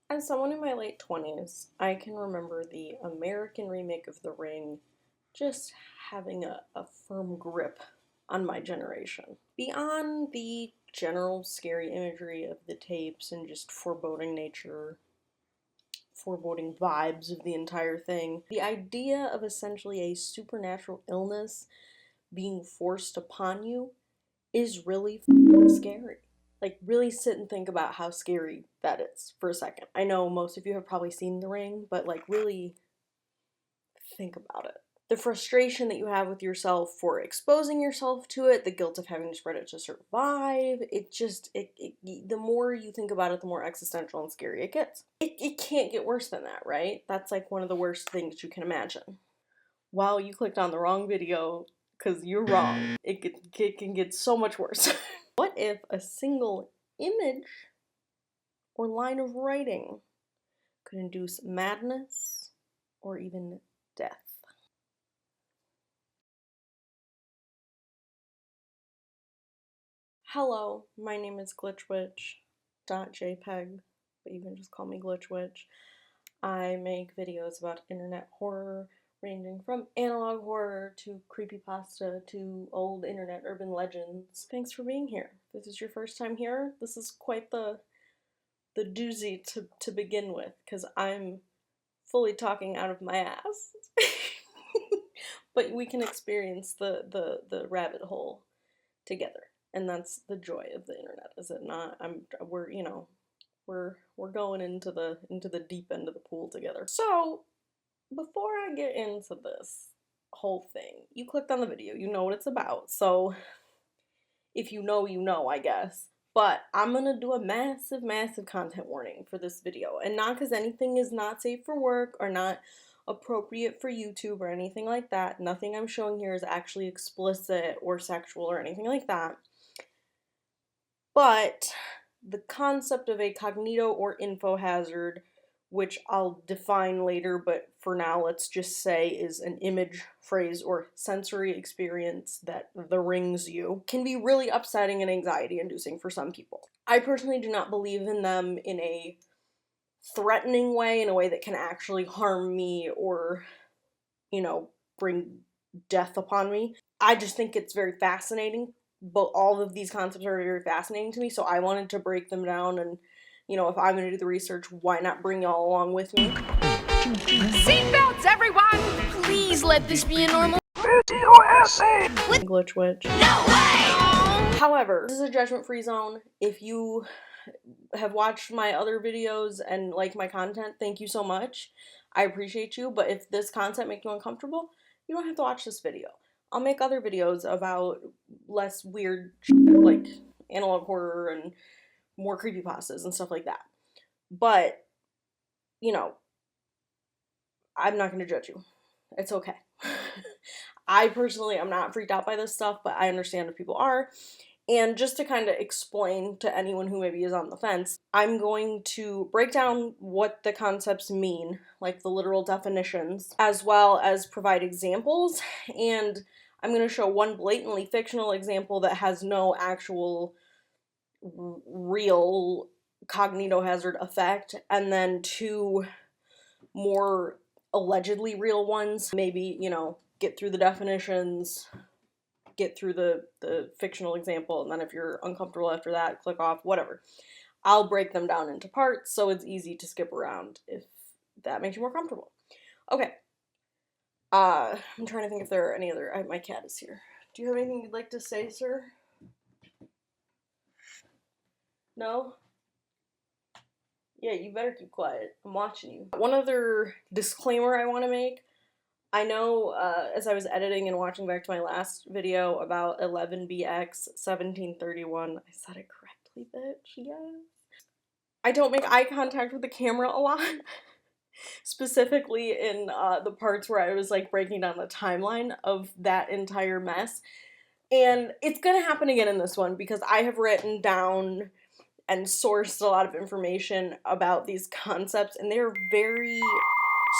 As someone in my late 20s, I can remember the American remake of The Ring just having a firm grip on my generation. Beyond the general scary imagery of the tapes and just foreboding nature, foreboding vibes of the entire thing, the idea of essentially a supernatural illness being forced upon you is really scary. Like, really sit and think about how scary that is for a second. I know most of you have probably seen The Ring, but like, really think about it. The frustration that you have with yourself for exposing yourself to it, the guilt of having to spread it to survive, the more you think about it, the more existential and scary it gets. It can't get worse than that, right? That's like one of the worst things you can imagine. Well, you clicked on the wrong video because you're wrong. It can get so much worse. What if a single image or line of writing could induce madness or even death? Hello, my name is glitchwitch.jpg, but you can just call me glitchwitch. I make videos about internet horror, ranging from analog horror to creepypasta to old internet urban legends. Thanks for being here. If this is your first time here, this is quite the doozy to begin with, because I'm fully talking out of my ass. But we can experience the rabbit hole together. And that's the joy of the internet, is it not? We're going into the deep end of the pool together. So before I get into this whole thing, you clicked on the video, you know what it's about. So if you know, you know, I guess. But I'm gonna do a massive, massive content warning for this video. And not because anything is not safe for work or not appropriate for YouTube or anything like that. Nothing I'm showing here is actually explicit or sexual or anything like that. But the concept of a cognito or info hazard, which I'll define later, but for now let's just say is an image, phrase, or sensory experience that the rings you, can be really upsetting and anxiety inducing for some people. I personally do not believe in them in a threatening way, in a way that can actually harm me or, bring death upon me. I just think it's very fascinating. But all of these concepts are very fascinating to me, so I wanted to break them down, and if I'm going to do the research, why not bring y'all along with me? Seatbelts, everyone! Please let this be a normal Glitch witch. No way! However, this is a judgment-free zone. If you have watched my other videos and like my content, thank you so much. I appreciate you, but if this content makes you uncomfortable, you don't have to watch this video. I'll make other videos about less weird shit, like analog horror and more creepypastas and stuff like that. But, I'm not going to judge you. It's okay. I personally am not freaked out by this stuff, but I understand if people are. And just to kind of explain to anyone who maybe is on the fence, I'm going to break down what the concepts mean, like the literal definitions, as well as provide examples. And I'm going to show one blatantly fictional example that has no actual real cognitohazard effect, and then two more allegedly real ones. Maybe, get through the definitions, get through the fictional example, and then if you're uncomfortable after that, click off, whatever. I'll break them down into parts so it's easy to skip around if that makes you more comfortable. Okay. I'm trying to think if there are any other... my cat is here. Do you have anything you'd like to say, sir? No? Yeah, you better keep quiet. I'm watching you. One other disclaimer I want to make. I know, as I was editing and watching back to my last video about 11BX1731, I said it correctly, bitch, yes. I don't make eye contact with the camera a lot. Specifically in the parts where I was like breaking down the timeline of that entire mess. And it's gonna happen again in this one because I have written down and sourced a lot of information about these concepts, and they're very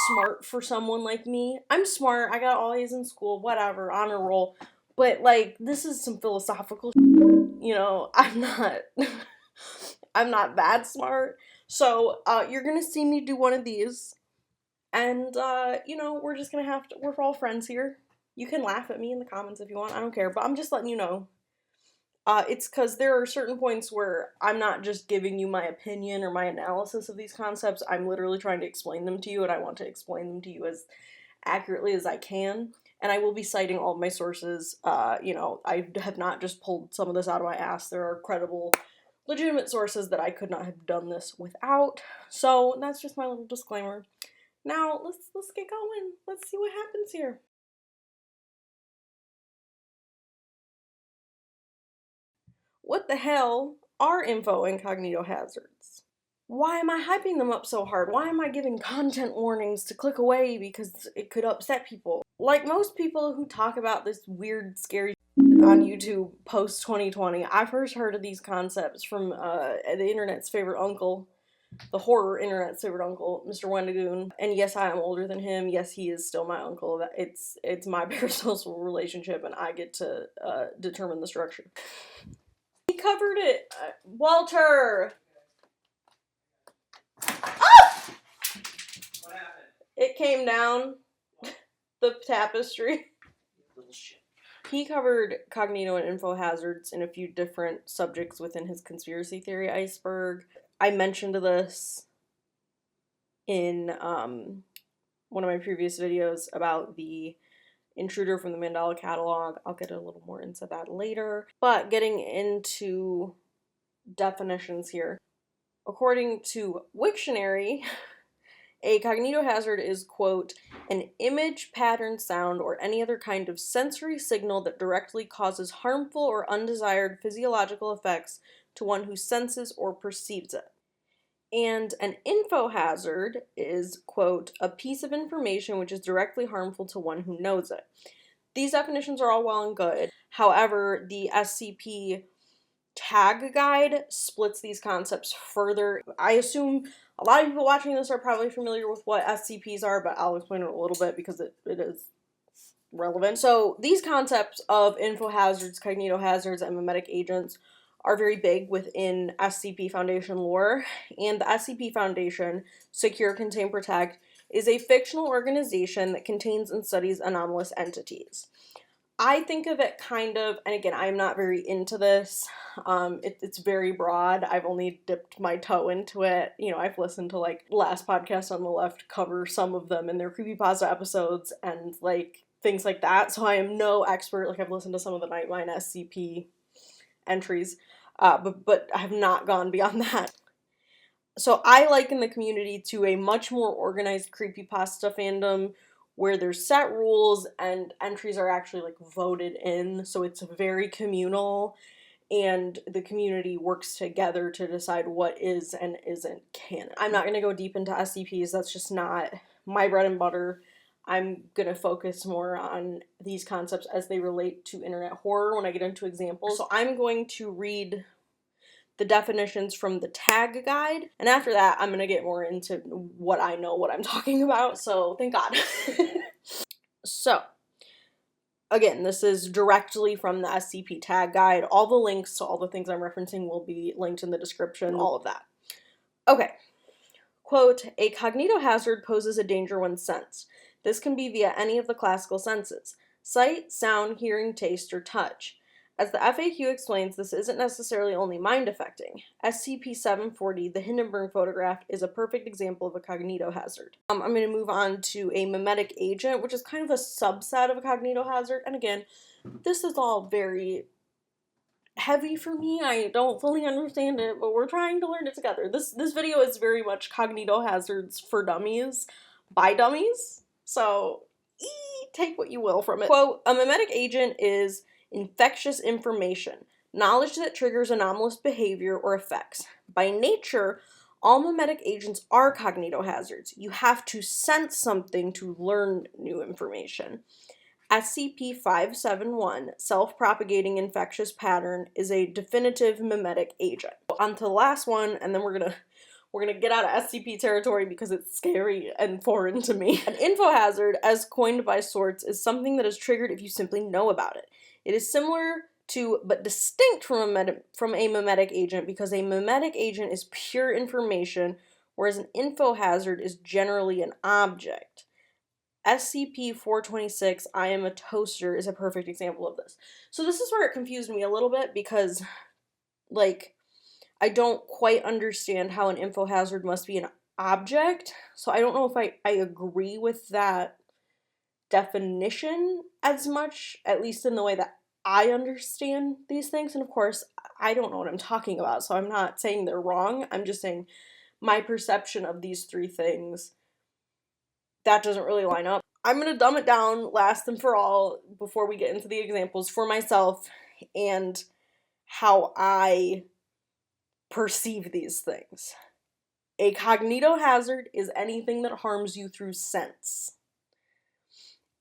smart for someone like me. I'm smart, I got all A's in school, whatever, honor roll, but like, this is some philosophical shit. I'm not I'm not that smart, So, you're gonna see me do one of these, and, you know, we're just gonna we're all friends here. You can laugh at me in the comments if you want, I don't care, but I'm just letting you know. It's because there are certain points where I'm not just giving you my opinion or my analysis of these concepts, I'm literally trying to explain them to you, and I want to explain them to you as accurately as I can. And I will be citing all of my sources. You know, I have not just pulled some of this out of my ass. There are credible, legitimate sources that I could not have done this without. So that's just my little disclaimer. Now let's get going. Let's see what happens here. What the hell are info and cognitohazards? Why am I hyping them up so hard? Why am I giving content warnings to click away because it could upset people? Like most people who talk about this weird, scary on YouTube post 2020, I've first heard of these concepts from the internet's favorite uncle, the horror internet's favorite uncle, Mr. Wendigoon. And yes, I am older than him. Yes, he is still my uncle. It's my parasocial relationship, and I get to determine the structure. He covered it. Walter! Ah! What happened? It came down. The tapestry. Little shit. He covered cognito and infohazards in a few different subjects within his conspiracy theory iceberg. I mentioned this in one of my previous videos about the Intruder from the Mandela Catalog. I'll get a little more into that later. But getting into definitions here. According to Wiktionary, a cognitohazard is, quote, an image, pattern, sound, or any other kind of sensory signal that directly causes harmful or undesired physiological effects to one who senses or perceives it. And an infohazard is, quote, a piece of information which is directly harmful to one who knows it. These definitions are all well and good. However, the SCP tag guide splits these concepts further. I assume a lot of people watching this are probably familiar with what SCPs are, but I'll explain it a little bit because it is relevant. So these concepts of infohazards, cognitohazards, and memetic agents are very big within SCP Foundation lore, and the SCP Foundation, Secure, Contain, Protect, is a fictional organization that contains and studies anomalous entities. I think of it kind of, and again, I'm not very into this, it's very broad. I've only dipped my toe into it. You know, I've listened to, like, Last Podcast on the Left cover some of them in their creepypasta episodes and, like, things like that, so I am no expert. Like, I've listened to some of the Nightline SCP entries, but I have not gone beyond that. So I liken the community to a much more organized creepypasta fandom where there's set rules and entries are actually, like, voted in, so it's very communal, and the community works together to decide what is and isn't canon. I'm not going to go deep into SCPs, that's just not my bread and butter. I'm going to focus more on these concepts as they relate to internet horror when I get into examples. So I'm going to read the definitions from the tag guide, and after that I'm gonna get more into what I know, what I'm talking about, so thank God. So, again, this is directly from the SCP tag guide. All the links to all the things I'm referencing will be linked in the description, all of that. Okay. Quote, a cognitohazard poses a danger when sensed. This can be via any of the classical senses: sight, sound, hearing, taste, or touch. As the FAQ explains, this isn't necessarily only mind-affecting. SCP-740, the Hindenburg photograph, is a perfect example of a cognitohazard. I'm going to move on to a memetic agent, which is kind of a subset of a cognitohazard. And again, this is all very heavy for me. I don't fully understand it, but we're trying to learn it together. This video is very much cognitohazards for dummies, by dummies. So, take what you will from it. Quote, a memetic agent is infectious information, knowledge that triggers anomalous behavior or effects. By nature, all memetic agents are cognitohazards. You have to sense something to learn new information. SCP-571, self-propagating infectious pattern, is a definitive memetic agent. On to the last one, and then we're gonna get out of SCP territory because it's scary and foreign to me. An infohazard, as coined by sorts, is something that is triggered if you simply know about it. It is similar but distinct from a mimetic agent, because a mimetic agent is pure information, whereas an infohazard is generally an object. SCP-426, I am a toaster, is a perfect example of this. So this is where it confused me a little bit, because, like, I don't quite understand how an infohazard must be an object, so I don't know if I agree with that definition as much, at least in the way that I understand these things. And of course, I don't know what I'm talking about, so I'm not saying they're wrong. I'm just saying my perception of these three things, that doesn't really line up. I'm going to dumb it down last and for all before we get into the examples for myself and how I perceive these things. A cognitohazard is anything that harms you through sense.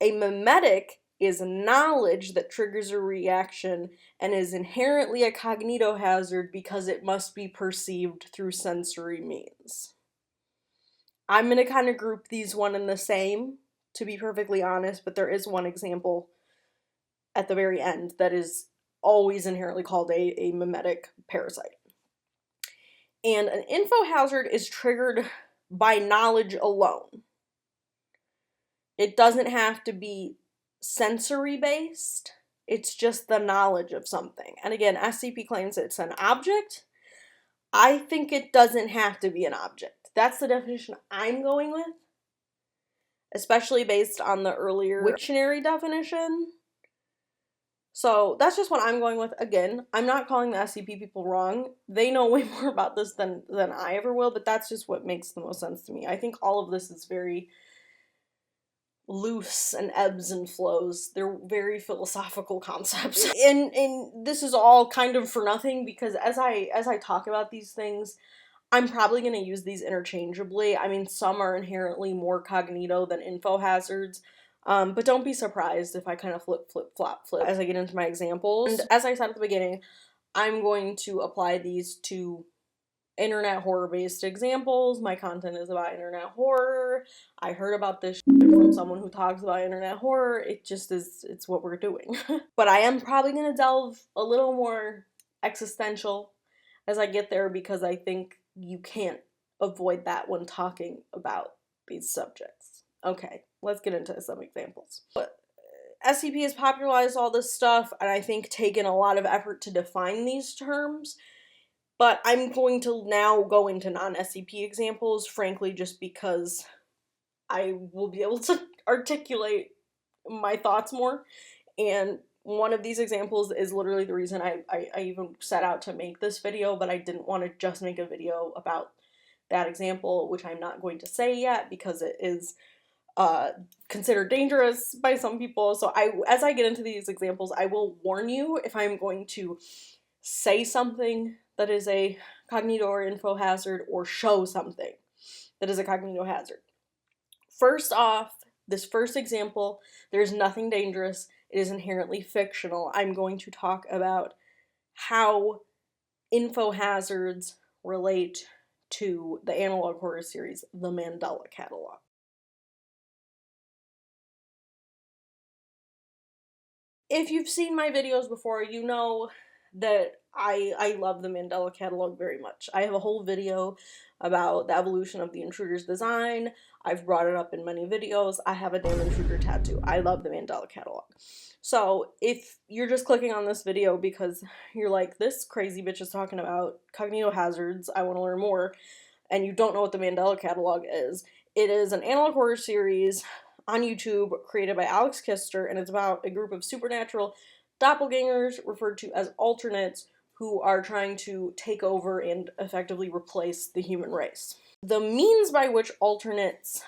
A mimetic is knowledge that triggers a reaction and is inherently a cognitohazard because it must be perceived through sensory means. I'm going to kind of group these one and the same, to be perfectly honest, but there is one example at the very end that is always inherently called a mimetic parasite. And an infohazard is triggered by knowledge alone. It doesn't have to be sensory based, it's just the knowledge of something. And again, SCP claims it's an object. I think it doesn't have to be an object. That's the definition I'm going with, especially based on the earlier dictionary definition. So that's just what I'm going with. Again, I'm not calling the SCP people wrong. They know way more about this than I ever will, but that's just what makes the most sense to me. I think all of this is very loose and ebbs and flows. They're very philosophical concepts. And this is all kind of for nothing, because as I talk about these things, I'm probably going to use these interchangeably. I mean, some are inherently more cognito than infohazards, but don't be surprised if I kind of flip as I get into my examples. And as I said at the beginning, I'm going to apply these to internet horror-based examples. My content is about internet horror. I heard about this from someone who talks about internet horror. It just is, it's what we're doing. But I am probably going to delve a little more existential as I get there, because I think you can't avoid that when talking about these subjects. Okay, let's get into some examples. SCP has popularized all this stuff, and I think taken a lot of effort to define these terms. But I'm going to now go into non-SCP examples, frankly, just because I will be able to articulate my thoughts more. And one of these examples is literally the reason I even set out to make this video, but I didn't want to just make a video about that example, which I'm not going to say yet because it is considered dangerous by some people. So as I get into these examples, I will warn you if I'm going to say something that is a cognito or info hazard, or show something that is a cognito hazard. First off, this first example, there's nothing dangerous. It is inherently fictional. I'm going to talk about how info hazards relate to the analog horror series, the Mandela Catalog. If you've seen my videos before, you know that I love the Mandela Catalog very much. I have a whole video about the evolution of the Intruder's design. I've brought it up in many videos. I have a damn Intruder tattoo. I love the Mandela Catalog. So if you're just clicking on this video because you're like, this crazy bitch is talking about cognitohazards, I want to learn more, and you don't know what the Mandela Catalog is, it is an analog horror series on YouTube created by Alex Kister, and it's about a group of supernatural doppelgangers referred to as alternates who are trying to take over and effectively replace the human race. The means by which alternates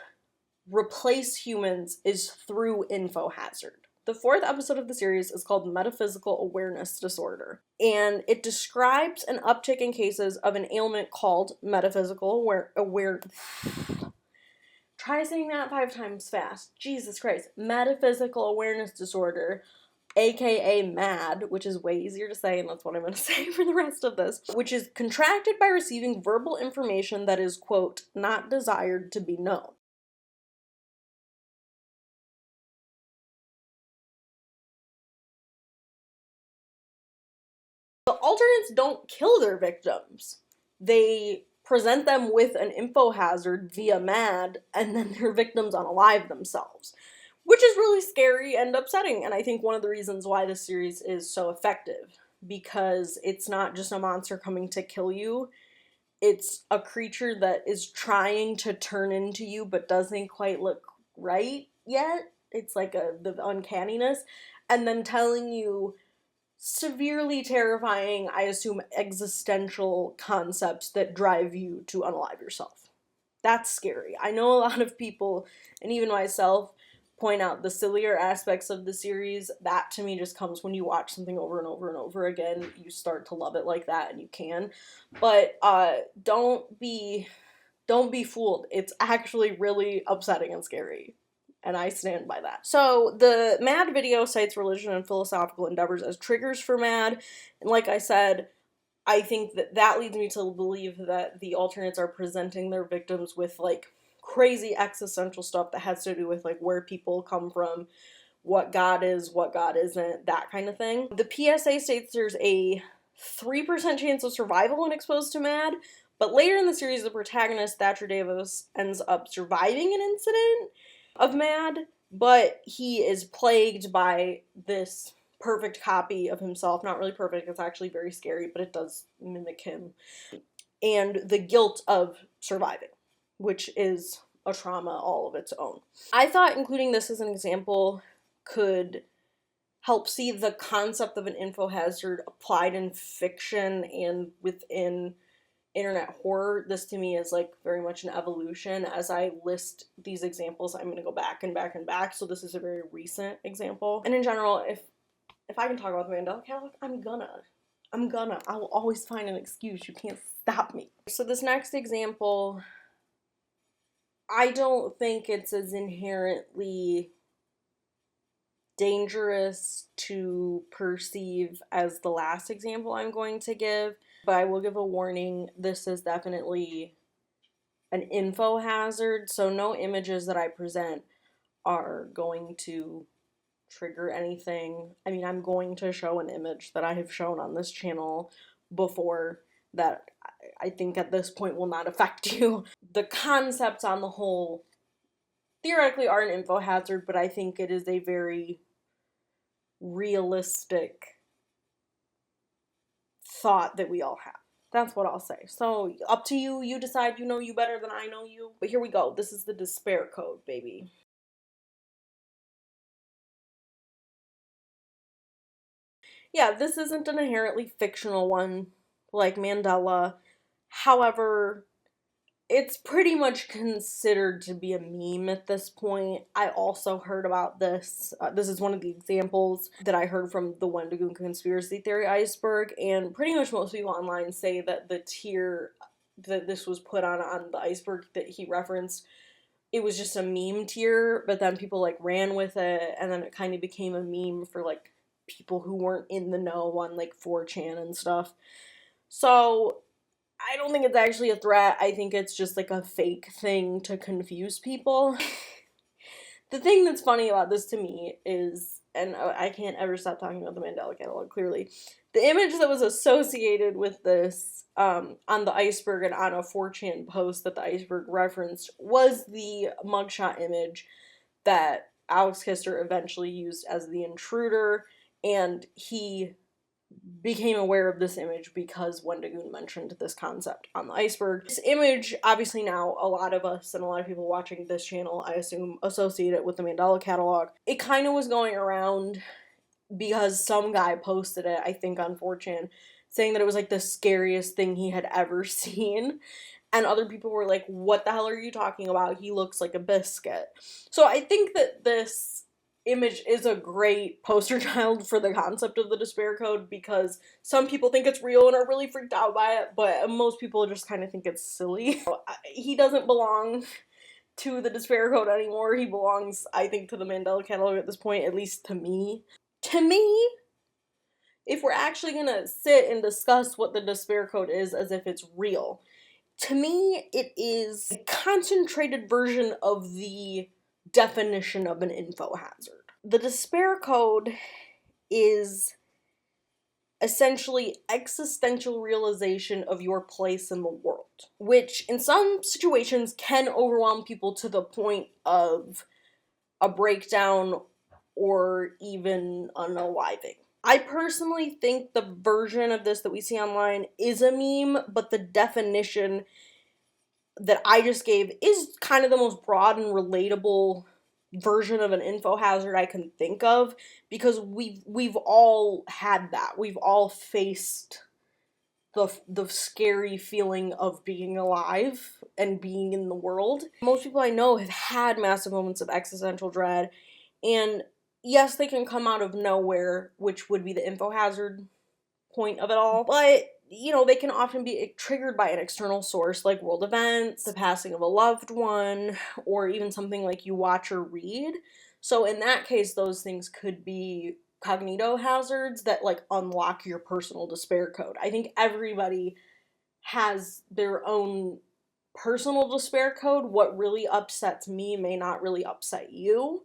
replace humans is through infohazard. The fourth episode of the series is called Metaphysical Awareness Disorder, and it describes an uptick in cases of an ailment called metaphysical awareness. Try saying that 5 times fast. Jesus Christ. Metaphysical Awareness Disorder, aka MAD, which is way easier to say, and that's what I'm going to say for the rest of this, which is contracted by receiving verbal information that is, quote, not desired to be known. alternates don't kill their victims. They present them with an info hazard via MAD, and then their victims unalive themselves, which is really scary and upsetting, and I think one of the reasons why this series is so effective, because it's not just a monster coming to kill you, it's a creature that is trying to turn into you but doesn't quite look right yet. It's like the uncanniness, and then telling you severely terrifying, I assume, existential concepts that drive you to unalive yourself. That's scary. I know a lot of people, and even myself, point out the sillier aspects of the series. That to me just comes when you watch something over and over and over again. You start to love it like that, and you can. But don't be fooled. It's actually really upsetting and scary. And I stand by that. So the MAD video cites religion and philosophical endeavors as triggers for MAD. And like I said, I think that leads me to believe that the alternates are presenting their victims with like crazy existential stuff that has to do with like where people come from, what God is, what God isn't, that kind of thing. The PSA states there's a 3% chance of survival when exposed to MAD, but later in the series, the protagonist, Thatcher Davis, ends up surviving an incident of MAD, but he is plagued by this perfect copy of himself. Not really perfect, it's actually very scary, but it does mimic him. And the guilt of surviving, which is a trauma all of its own. I thought including this as an example could help see the concept of an info hazard applied in fiction and within internet horror. This to me is like very much an evolution. As I list these examples, I'm going to go back and back and back, so this is a very recent example. And in general, if I can talk about the Mandela Catalog, I will always find an excuse. You can't stop me. So this next example, I don't think it's as inherently dangerous to perceive as the last example I'm going to give, but I will give a warning. This is definitely an info hazard, so no images that I present are going to trigger anything. I mean, I'm going to show an image that I have shown on this channel before that I think at this point will not affect you. The concepts on the whole theoretically are an info hazard, but I think it is a very realistic thought that we all have. That's what I'll say. So up to you. You decide. You know you better than I know you. But here we go. This is the despair code, baby. Yeah, this isn't an inherently fictional one like Mandela. However, it's pretty much considered to be a meme at this point. I also heard about this. This is one of the examples that I heard from the Wendigo conspiracy theory iceberg, and pretty much most people online say that the tier that this was put on the iceberg that he referenced, it was just a meme tier, but then people like ran with it, and then it kind of became a meme for like people who weren't in the know on like 4chan and stuff. So I don't think it's actually a threat. I think it's just like a fake thing to confuse people. The thing that's funny about this to me is, and I can't ever stop talking about the Mandela Catalog, clearly, the image that was associated with this on the iceberg and on a 4chan post that the iceberg referenced was the mugshot image that Alex Kister eventually used as the Intruder, and he became aware of this image because Wendigo mentioned this concept on the iceberg. This image, obviously now a lot of us and a lot of people watching this channel, I assume, associate it with the Mandela Catalog. It kind of was going around because some guy posted it, I think on 4chan, saying that it was like the scariest thing he had ever seen. And other people were like, what the hell are you talking about? He looks like a biscuit. So I think that this image is a great poster child for the concept of the despair code, because some people think it's real and are really freaked out by it, but most people just kind of think it's silly. He doesn't belong to the despair code anymore. He belongs, I think, to the Mandela Catalog at this point, at least to me. To me, if we're actually gonna sit and discuss what the despair code is as if it's real, to me, it is a concentrated version of the definition of an info hazard. The despair code is essentially existential realization of your place in the world, which in some situations can overwhelm people to the point of a breakdown or even unaliving. I personally think the version of this that we see online is a meme, but the definition that I just gave is kind of the most broad and relatable version of an info hazard I can think of, because we've all had that. We've all faced the scary feeling of being alive and being in the world. Most people I know have had massive moments of existential dread, and yes, they can come out of nowhere, which would be the info hazard point of it all, but you know, they can often be triggered by an external source like world events, the passing of a loved one, or even something like you watch or read. So in that case, those things could be cognitohazards that like unlock your personal despair code. I think everybody has their own personal despair code. What really upsets me may not really upset you.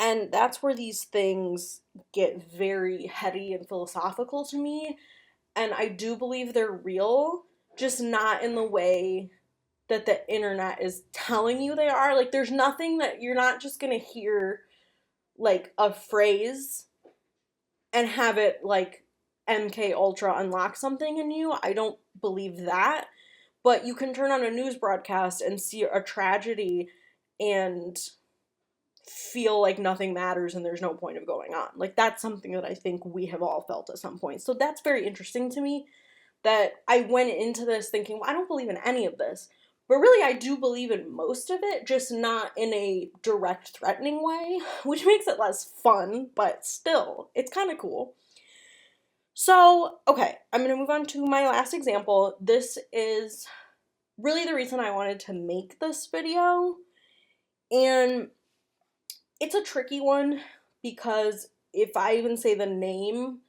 And that's where these things get very heady and philosophical to me. And I do believe they're real, just not in the way that the internet is telling you they are. Like, there's nothing that you're not just gonna hear, like, a phrase and have it, like, MK Ultra unlock something in you. I don't believe that. But you can turn on a news broadcast and see a tragedy and feel like nothing matters and there's no point of going on. Like, that's something that I think we have all felt at some point. So that's very interesting to me, that I went into this thinking, well, I don't believe in any of this. But really, I do believe in most of it, just not in a direct, threatening way, which makes it less fun, but still, it's kind of cool. So, okay, I'm going to move on to my last example. This is really the reason I wanted to make this video, and it's a tricky one, because if I even say the name,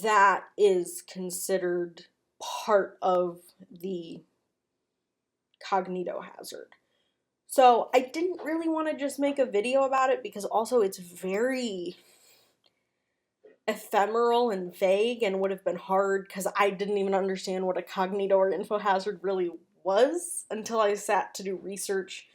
that is considered part of the cognitohazard. So I didn't really want to just make a video about it, because also it's very ephemeral and vague and would have been hard because I didn't even understand what a cognito or info hazard really was until I sat to do research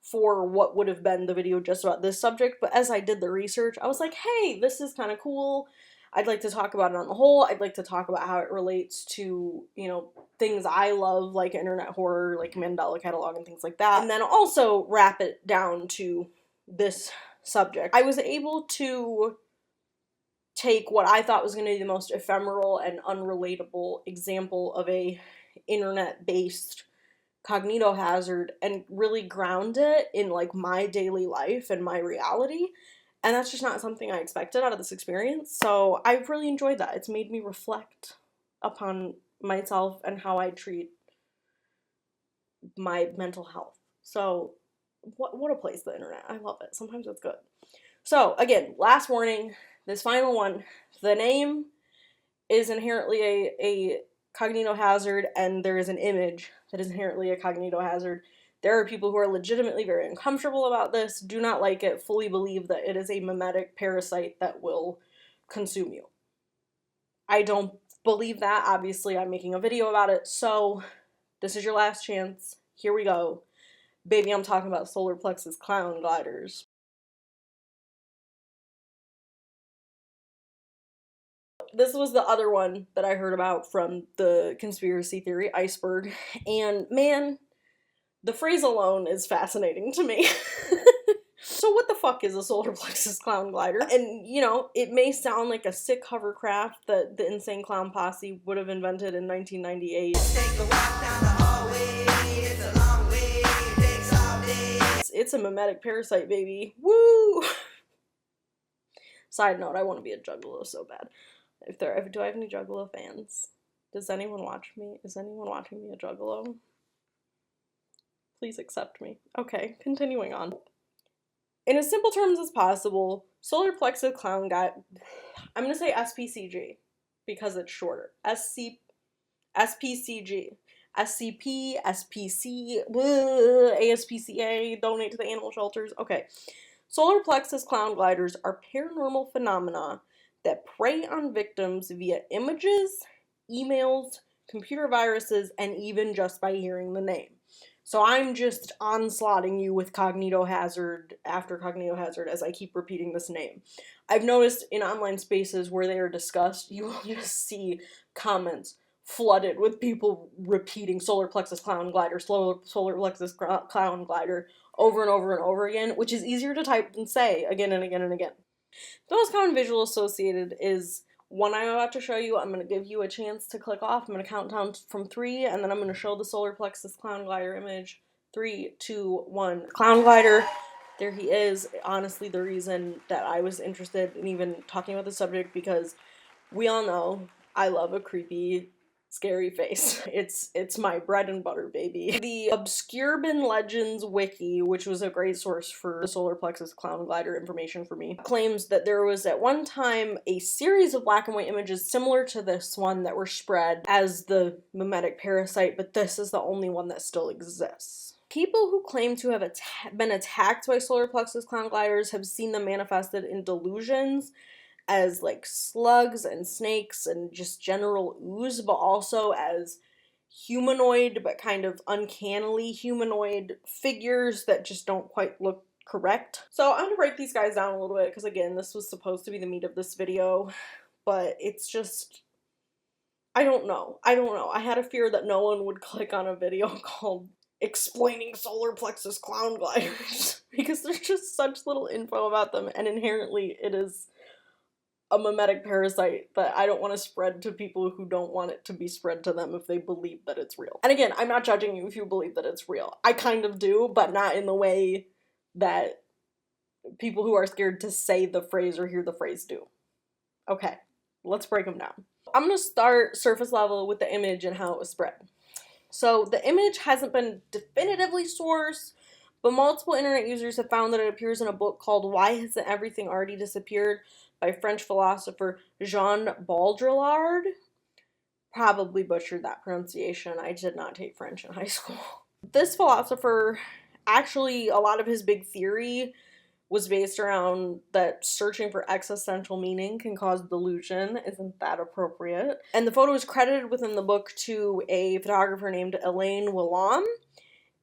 for what would have been the video just about this subject. But as I did the research, I was like, hey, this is kind of cool. I'd like to talk about it on the whole. I'd like to talk about how it relates to, you know, things I love, like internet horror, like Mandela Catalog and things like that. And then also wrap it down to this subject. I was able to take what I thought was going to be the most ephemeral and unrelatable example of a internet-based cognitohazard and really ground it in like my daily life and my reality. And that's just not something I expected out of this experience. So I've really enjoyed that. It's made me reflect upon myself and how I treat my mental health. So what a place, the internet. I love it. Sometimes it's good. So again, last warning, this final one, the name is inherently a cognitohazard, and there is an image that is inherently a cognitohazard. There are people who are legitimately very uncomfortable about this, do not like it, fully believe that it is a mimetic parasite that will consume you. I don't believe that. Obviously, I'm making a video about it, so this is your last chance. Here we go. Baby, I'm talking about solar plexus clown gliders. This was the other one that I heard about from the conspiracy theory iceberg, and man, the phrase alone is fascinating to me. So what the fuck is a solar plexus clown glider? And, you know, it may sound like a sick hovercraft that the Insane Clown Posse would have invented in 1998. Take a walk down the hallway, it's a long way, it takes all day. It's a mimetic parasite, baby. Woo! Side note, I want to be a juggalo so bad. Do I have any juggalo fans? Does anyone watch me? Is anyone watching me a juggalo? Please accept me. Okay, continuing on. In as simple terms as possible, solar plexus clown guy. I'm gonna say SPCG because it's shorter. SPCG. SCP, SPC, ASPCA, donate to the animal shelters. Okay. Solar plexus clown gliders are paranormal phenomena that prey on victims via images, emails, computer viruses, and even just by hearing the name. So I'm just onslaughting you with cognitohazard after cognitohazard as I keep repeating this name. I've noticed in online spaces where they are discussed, you will just see comments flooded with people repeating solar plexus clown glider, solar plexus clown glider over and over and over again, which is easier to type than say again and again and again. The most common visual associated is one I'm about to show you. I'm going to give you a chance to click off. I'm going to count down from 3, and then I'm going to show the solar plexus clown glider image. 3, 2, 1. Clown glider. There he is. Honestly, the reason that I was interested in even talking about the subject, because we all know I love a creepy, scary face. It's my bread and butter, baby. The Obscurbin Legends wiki, which was a great source for the solar plexus clown glider information for me, claims that there was at one time a series of black and white images similar to this one that were spread as the mimetic parasite, but this is the only one that still exists. People who claim to have been attacked by solar plexus clown gliders have seen them manifested in delusions as like slugs and snakes and just general ooze, but also as humanoid but kind of uncannily humanoid figures that just don't quite look correct. So I'm gonna break these guys down a little bit because again, this was supposed to be the meat of this video, but it's just, I don't know. I had a fear that no one would click on a video called explaining solar plexus clown gliders because there's just such little info about them, and inherently it is a mimetic parasite that I don't want to spread to people who don't want it to be spread to them if they believe that it's real. And again, I'm not judging you if you believe that it's real. I kind of do, but not in the way that people who are scared to say the phrase or hear the phrase do. Okay, let's break them down. I'm going to start surface level with the image and how it was spread. So the image hasn't been definitively sourced, but multiple internet users have found that it appears in a book called Why Hasn't Everything Already Disappeared by French philosopher Jean Baudrillard. Probably butchered that pronunciation. I did not take French in high school. This philosopher, actually, a lot of his big theory was based around that searching for existential meaning can cause delusion. Isn't that appropriate? And the photo is credited within the book to a photographer named Elaine Willam.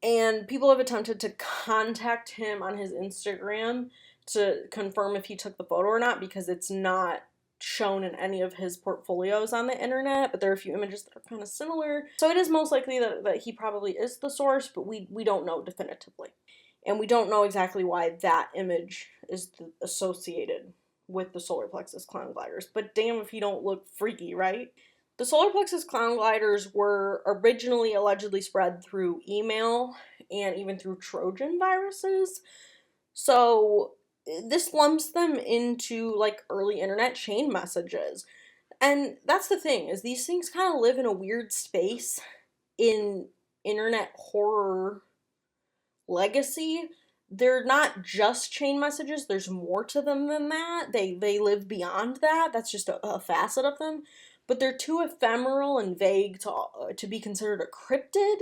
And people have attempted to contact him on his Instagram to confirm if he took the photo or not, because it's not shown in any of his portfolios on the internet, but there are a few images that are kind of similar. So it is most likely that he probably is the source, but we don't know definitively. And we don't know exactly why that image is associated with the solar plexus clown gliders. But damn if he don't look freaky, right? The solar plexus clown gliders were originally allegedly spread through email and even through Trojan viruses. So this lumps them into like early internet chain messages. And that's the thing, is these things kind of live in a weird space in internet horror legacy. They're not just chain messages, there's more to them than that. They live beyond that. That's just a facet of them. But they're too ephemeral and vague to be considered a cryptid.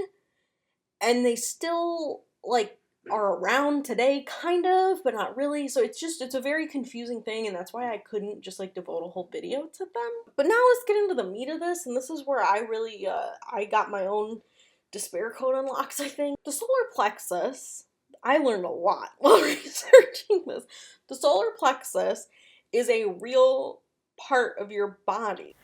And they still like are around today, kind of, but not really. So it's a very confusing thing, and that's why I couldn't just like devote a whole video to them. But now let's get into the meat of this, and this is where I really I got my own despair code unlocks, I think. The solar plexus, I learned a lot while researching this. The solar plexus is a real part of your body.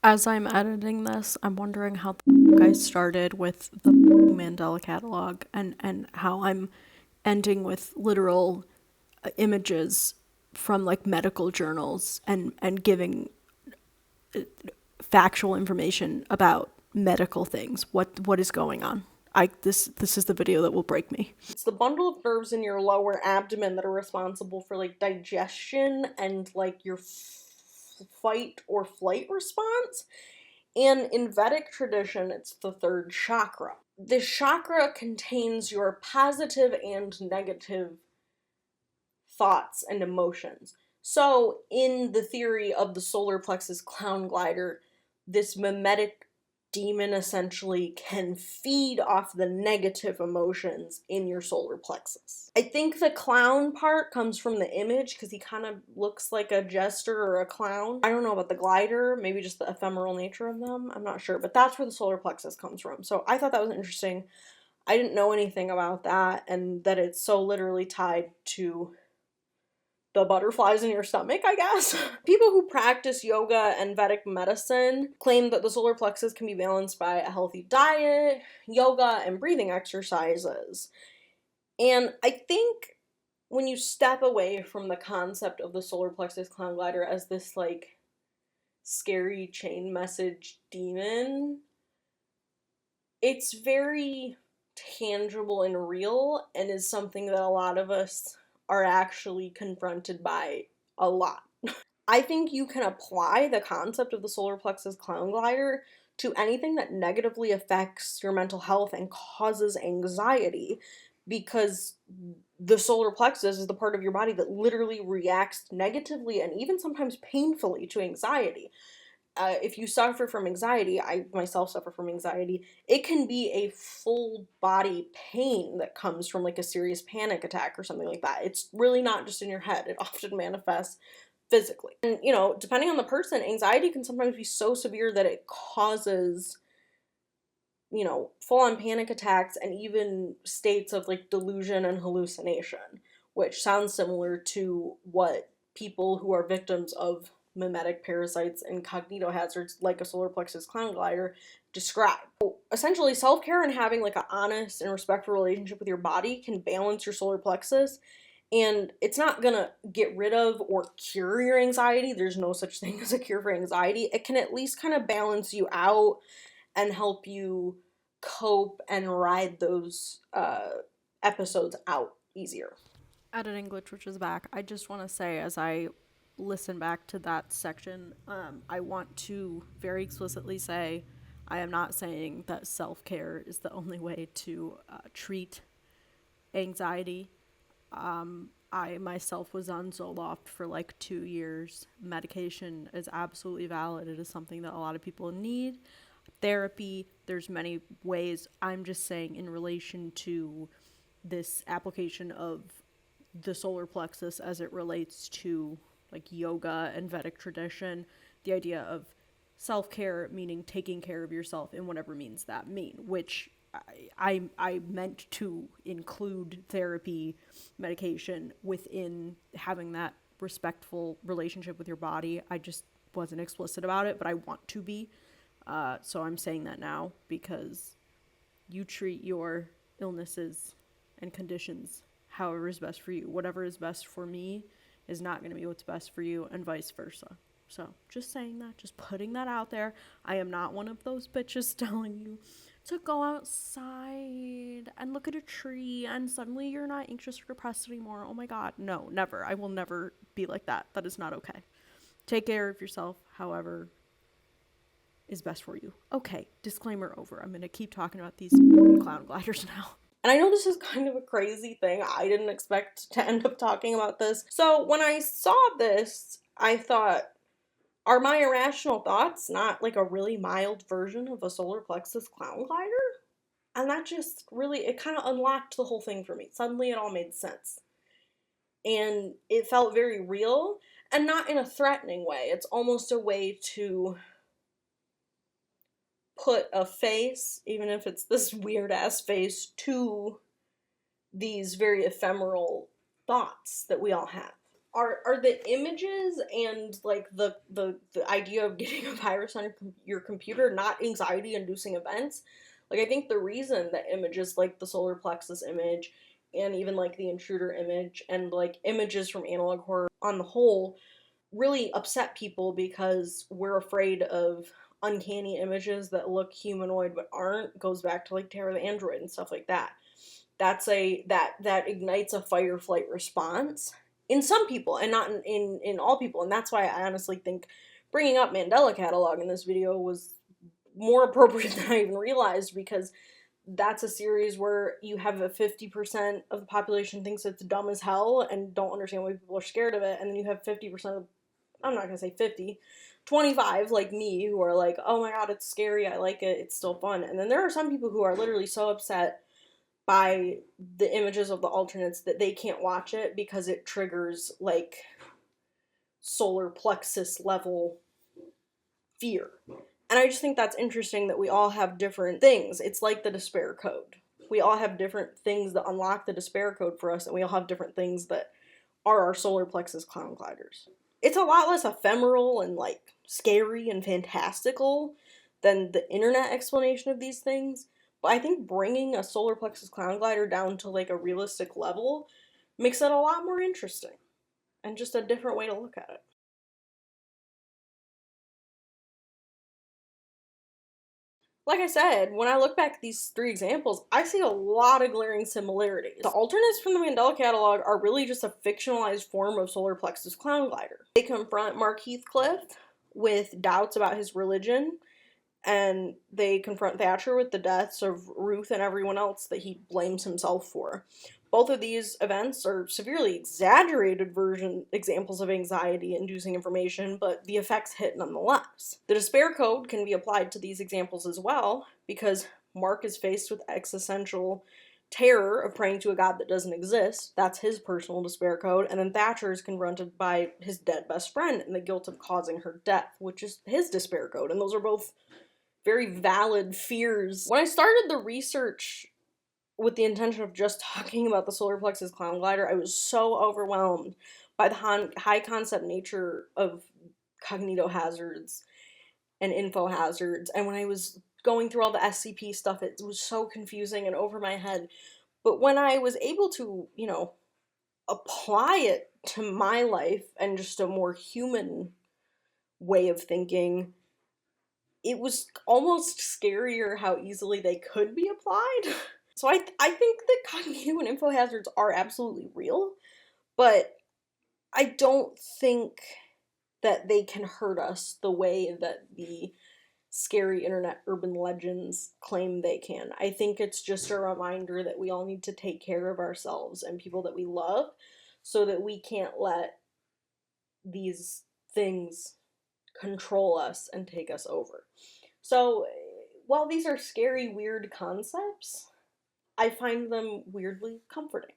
As I'm editing this, I'm wondering how the I started with the Mandela Catalog and how I'm ending with literal images from like medical journals and giving factual information about medical things. What is going on? This is the video that will break me. It's the bundle of nerves in your lower abdomen that are responsible for like digestion and like your fight or flight response. And in Vedic tradition, it's the third chakra. This chakra contains your positive and negative thoughts and emotions. So in the theory of the solar plexus clown glider, this mimetic demon essentially can feed off the negative emotions in your solar plexus. I think the clown part comes from the image because he kind of looks like a jester or a clown. I don't know about the glider, maybe just the ephemeral nature of them. I'm not sure, but that's where the solar plexus comes from. So I thought that was interesting. I didn't know anything about that, and that it's so literally tied to the butterflies in your stomach, I guess. People who practice yoga and Vedic medicine claim that the solar plexus can be balanced by a healthy diet, yoga, and breathing exercises. And I think when you step away from the concept of the solar plexus clown glider as this, like, scary chain message demon, it's very tangible and real, and is something that a lot of us are actually confronted by a lot. I think you can apply the concept of the solar plexus clown glider to anything that negatively affects your mental health and causes anxiety, because the solar plexus is the part of your body that literally reacts negatively and even sometimes painfully to anxiety. If you suffer from anxiety, I myself suffer from anxiety, it can be a full body pain that comes from like a serious panic attack or something like that. It's really not just in your head. It often manifests physically. And, you know, depending on the person, anxiety can sometimes be so severe that it causes, you know, full-on panic attacks and even states of like delusion and hallucination, which sounds similar to what people who are victims of mimetic parasites and cognitohazards like a solar plexus clown glider describe. Essentially, self-care and having like an honest and respectful relationship with your body can balance your solar plexus, and it's not gonna get rid of or cure your anxiety. There's no such thing as a cure for anxiety. It can at least kind of balance you out and help you cope and ride those episodes out easier. Editing glitch, which is back. I just want to say, as I listen back to that section, I want to very explicitly say I am not saying that self-care is the only way to treat anxiety. I myself was on Zoloft for like 2 years. Medication is absolutely valid. It is something that a lot of people need. Therapy, there's many ways. I'm just saying in relation to this application of the solar plexus as it relates to like yoga and Vedic tradition, the idea of self-care meaning taking care of yourself in whatever means that mean, which I meant to include therapy, medication within having that respectful relationship with your body. I just wasn't explicit about it, but I want to be. So I'm saying that now because you treat your illnesses and conditions however is best for you. Whatever is best for me is not going to be what's best for you, and vice versa. So just saying that, just putting that out there. I am not one of those bitches telling you to go outside and look at a tree and suddenly you're not anxious or depressed anymore. Oh my God. No, never. I will never be like that. That is not okay. Take care of yourself however is best for you. Okay, disclaimer over. I'm going to keep talking about these clown gliders now. And I know this is kind of a crazy thing. I didn't expect to end up talking about this. So when I saw this, I thought, are my irrational thoughts not like a really mild version of a solar plexus clown glider? And that just really, it kind of unlocked the whole thing for me. Suddenly it all made sense. And it felt very real, and not in a threatening way. It's almost a way to put a face, even if it's this weird ass face, to these very ephemeral thoughts that we all have. Are the images and like the idea of getting a virus on your computer not anxiety inducing events? Like, I think the reason that images like the solar plexus image and even like the Intruder image and like images from analog horror on the whole really upset people, because we're afraid of uncanny images that look humanoid but aren't, goes back to like Terror the Android and stuff like that. That ignites a fight or flight response in some people and not in all people. And that's why I honestly think bringing up Mandela Catalog in this video was more appropriate than I even realized, because that's a series where you have a 50% of the population thinks it's dumb as hell and don't understand why people are scared of it, and then you have 50% of I'm not gonna say 50, 25 like me, who are like, oh my god, it's scary, I like it, it's still fun. And then there are some people who are literally so upset by the images of the alternates that they can't watch it because it triggers like solar plexus level fear. And I just think that's interesting that we all have different things. It's like the despair code. We all have different things that unlock the despair code for us, and we all have different things that are our solar plexus clown gliders. It's a lot less ephemeral and like scary and fantastical than the internet explanation of these things. But I think bringing a solar plexus clown glider down to like a realistic level makes it a lot more interesting and just a different way to look at it. Like I said, when I look back at these three examples, I see a lot of glaring similarities. The alternates from the Mandela Catalog are really just a fictionalized form of solar plexus clown glider. They confront Mark Heathcliff with doubts about his religion, and they confront Thatcher with the deaths of Ruth and everyone else that he blames himself for. Both of these events are severely exaggerated examples of anxiety-inducing information, but the effects hit nonetheless. The despair code can be applied to these examples as well, because Mark is faced with existential terror of praying to a god that doesn't exist. That's his personal despair code. And then Thatcher is confronted by his dead best friend and the guilt of causing her death, which is his despair code. And those are both very valid fears. When I started the research with the intention of just talking about the solar plexus clown glider, I was so overwhelmed by the high concept nature of cognitohazards and infohazards. And when I was going through all the SCP stuff, it was so confusing and over my head. But when I was able to, apply it to my life and just a more human way of thinking, it was almost scarier how easily they could be applied. So I think that cognito and info hazards are absolutely real, but I don't think that they can hurt us the way that the scary internet urban legends claim they can. I think it's just a reminder that we all need to take care of ourselves and people that we love, so that we can't let these things control us and take us over. So while these are scary, weird concepts, I find them weirdly comforting.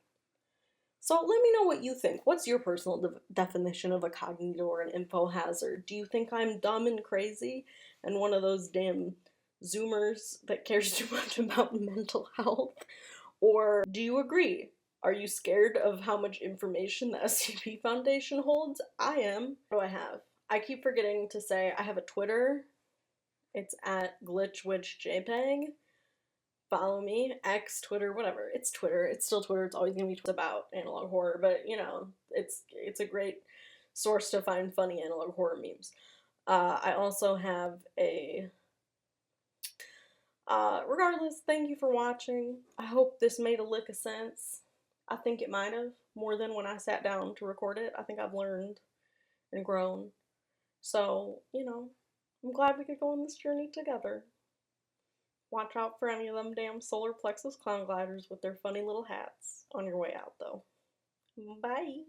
So let me know what you think. What's your personal definition of a cognito or an info hazard? Do you think I'm dumb and crazy and one of those damn Zoomers that cares too much about mental health? Or do you agree? Are you scared of how much information the SCP Foundation holds? I am. What do I have? I keep forgetting to say I have a Twitter. It's at glitchwitchjpeg. Follow me, X, Twitter, whatever. It's Twitter. It's still Twitter. It's always gonna be about analog horror, but it's a great source to find funny analog horror memes. I also have a. Regardless, thank you for watching. I hope this made a lick of sense. I think it might have, more than when I sat down to record it. I think I've learned and grown. So, I'm glad we could go on this journey together. Watch out for any of them damn solar plexus clown gliders with their funny little hats on your way out, though. Bye!